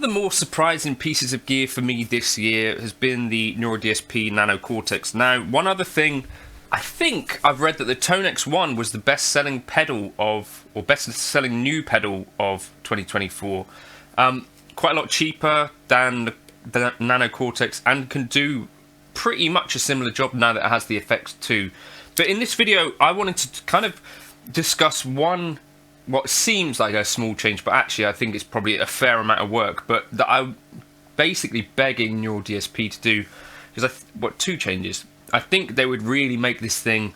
the more surprising pieces of gear for me this year has been the Neuro DSP Nano Cortex. Now, one other thing, I think I've read that the Tone X1 was the best-selling pedal of, or best-selling new pedal of 2024. Quite a lot cheaper than the Nano Cortex and can do pretty much a similar job now that it has the effects too. But in this video, I wanted to kind of discuss what seems like a small change, but actually I think it's probably a fair amount of work, but that I'm basically begging Neuro DSP to do, because two changes. I think they would really make this thing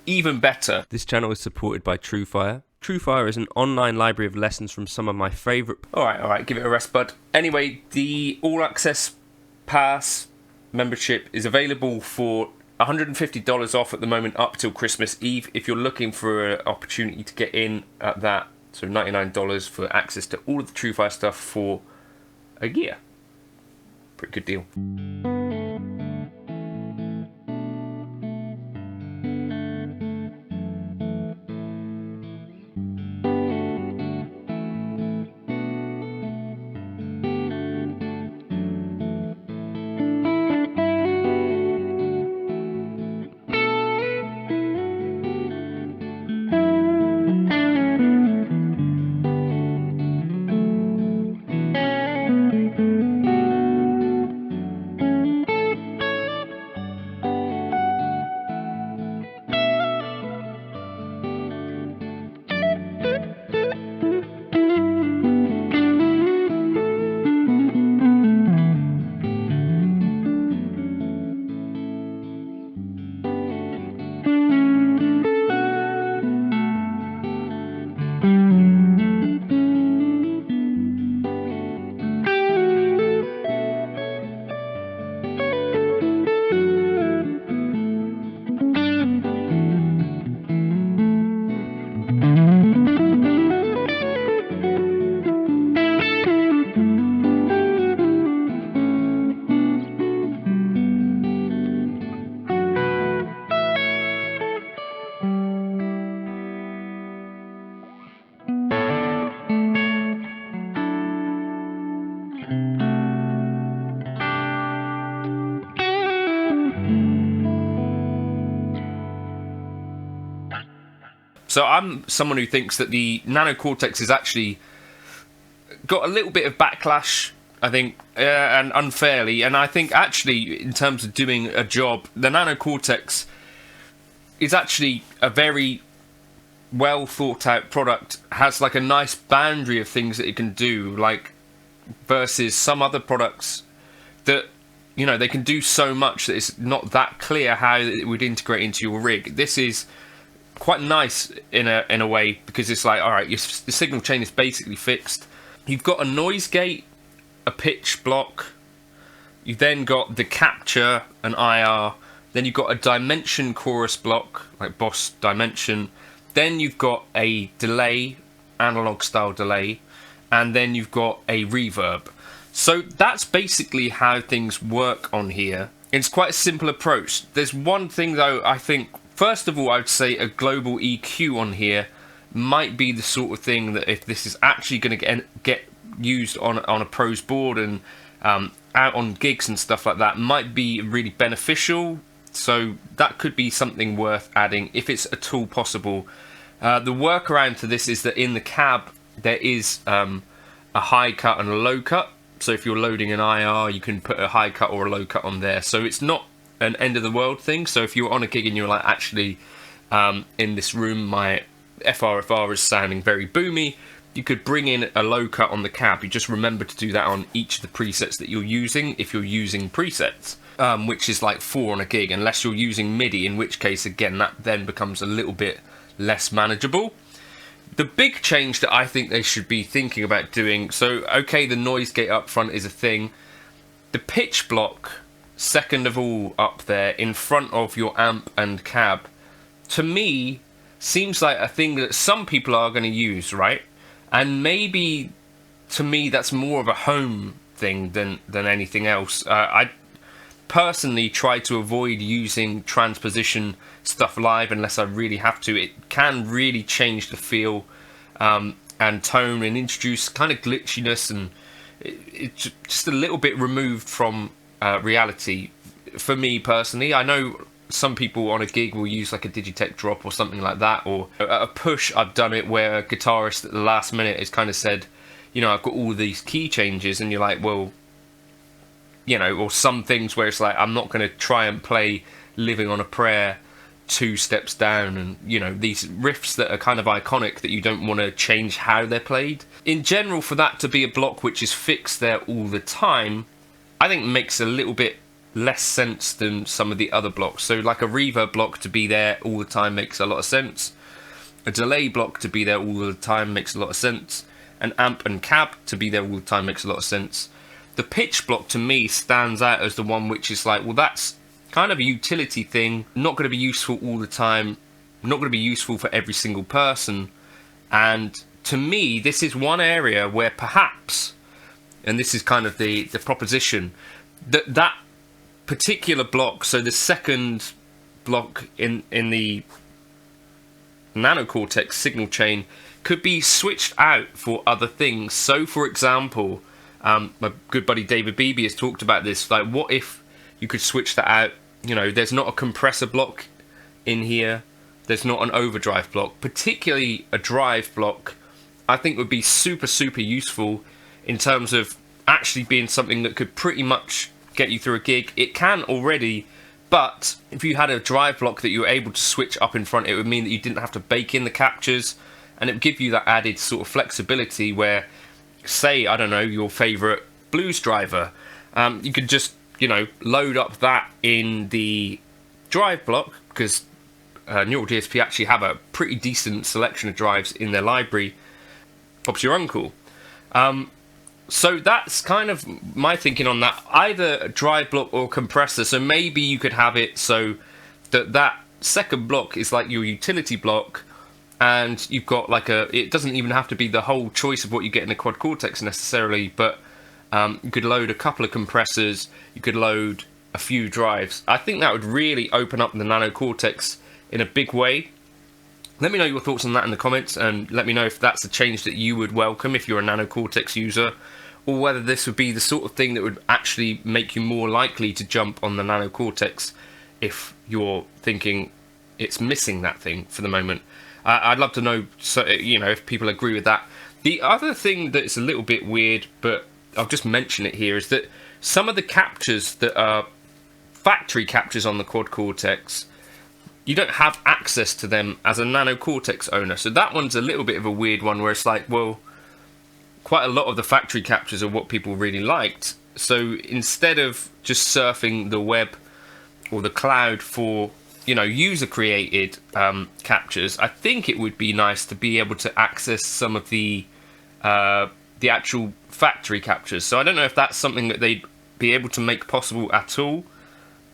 even better. This channel is supported by TrueFire. TrueFire is an online library of lessons from some of my favourite... Alright, give it a rest, bud. Anyway, the All Access Pass membership is available for $150 off at the moment up till Christmas Eve. If you're looking for an opportunity to get in at that, so $99 for access to all of the TrueFire stuff for a year. Pretty good deal. So I'm someone who thinks that the Nano Cortex has actually got a little bit of backlash, I think, and unfairly. And I think actually, in terms of doing a job, the Nano Cortex is actually a very well thought out product. Has like a nice boundary of things that it can do, like versus some other products that, you know, they can do so much that it's not that clear how it would integrate into your rig. This is quite nice in a way, because it's like, all right, the signal chain is basically fixed. You've got a noise gate, a pitch block, you've then got the capture and IR, then you've got a dimension chorus block, like Boss dimension, then you've got a delay, analog style delay, and then you've got a reverb. So that's basically how things work on here. It's quite a simple approach. There's one thing though, I think, first of all, I would say a global EQ on here might be the sort of thing that if this is actually going to get used on a pros board and out on gigs and stuff like that, might be really beneficial. So that could be something worth adding if it's at all possible. The workaround to this is that in the cab there is a high cut and a low cut. So if you're loading an IR, you can put a high cut or a low cut on there. So it's not an end of the world thing. So if you're on a gig and you're like, actually in this room my FRFR is sounding very boomy, you could bring in a low cut on the cab. You just remember to do that on each of the presets that you're using, if you're using presets, which is like 4 on a gig, unless you're using MIDI, in which case again that then becomes a little bit less manageable. The big change that I think they should be thinking about doing, so okay, the noise gate up front is a thing, the pitch block second of all up there in front of your amp and cab, to me seems like a thing that some people are going to use, right? And maybe to me that's more of a home thing than anything else. I personally try to avoid using transposition stuff live unless I really have to. It can really change the feel and tone and introduce kind of glitchiness and it's just a little bit removed from reality for me personally. I know some people on a gig will use like a Digitech drop or something like that, or at a push I've done it where a guitarist at the last minute has kind of said, you know, I've got all these key changes, and you're like, well, you know, or some things where it's like, I'm not going to try and play Living on a Prayer 2 steps down, and you know, these riffs that are kind of iconic that you don't want to change how they're played. In general, for that to be a block which is fixed there all the time, I think makes a little bit less sense than some of the other blocks. So like a reverb block to be there all the time makes a lot of sense. A delay block to be there all the time makes a lot of sense. An amp and cab to be there all the time makes a lot of sense. The pitch block to me stands out as the one which is like, well, that's kind of a utility thing, not going to be useful all the time, not going to be useful for every single person. And to me, this is one area where perhaps, and this is kind of the proposition, that particular block, so the second block in the Nano Cortex signal chain, could be switched out for other things. So for example, my good buddy David Beebe has talked about this, like what if you could switch that out? You know, there's not a compressor block in here, there's not an overdrive block, particularly a drive block I think would be super useful in terms of actually being something that could pretty much get you through a gig. It can already, but if you had a drive block that you were able to switch up in front, it would mean that you didn't have to bake in the captures, and it would give you that added sort of flexibility where, say, I don't know, your favorite blues driver, you could just, you know, load up that in the drive block, because Neural DSP actually have a pretty decent selection of drives in their library. Bob's your uncle. So that's kind of my thinking on that. Either a drive block or compressor. So maybe you could have it so that that second block is like your utility block, and you've got like it doesn't even have to be the whole choice of what you get in a Quad Cortex necessarily, but you could load a couple of compressors, you could load a few drives. I think that would really open up the Nano Cortex in a big way. Let me know your thoughts on that in the comments, and let me know if that's a change that you would welcome if you're a Nano Cortex user, or whether this would be the sort of thing that would actually make you more likely to jump on the Nano Cortex if you're thinking it's missing that thing for the moment. I'd love to know, so, you know, if people agree with that. The other thing that's a little bit weird, but I'll just mention it here, is that some of the captures that are factory captures on the Quad Cortex, you don't have access to them as a Nano Cortex owner. So that one's a little bit of a weird one, where it's like, well, quite a lot of the factory captures are what people really liked. So instead of just surfing the web or the cloud for, you know, user created captures, I think it would be nice to be able to access some of the actual factory captures. So I don't know if that's something that they'd be able to make possible at all.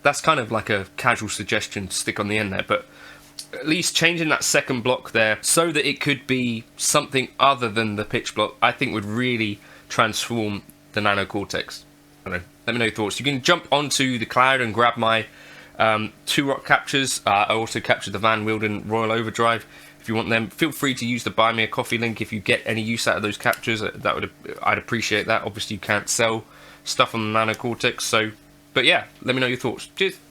That's kind of like a casual suggestion to stick on the end there, but at least changing that second block there so that it could be something other than the pitch block, I think would really transform the Nano Cortex. I don't know. Let me know your thoughts. You can jump onto the cloud and grab my Two Rock captures. I also captured the Van Wilden Royal Overdrive. If you want them, feel free to use the Buy Me a Coffee link if you get any use out of those captures. I'd appreciate that. Obviously, you can't sell stuff on the Nano Cortex, so. But yeah, let me know your thoughts. Cheers.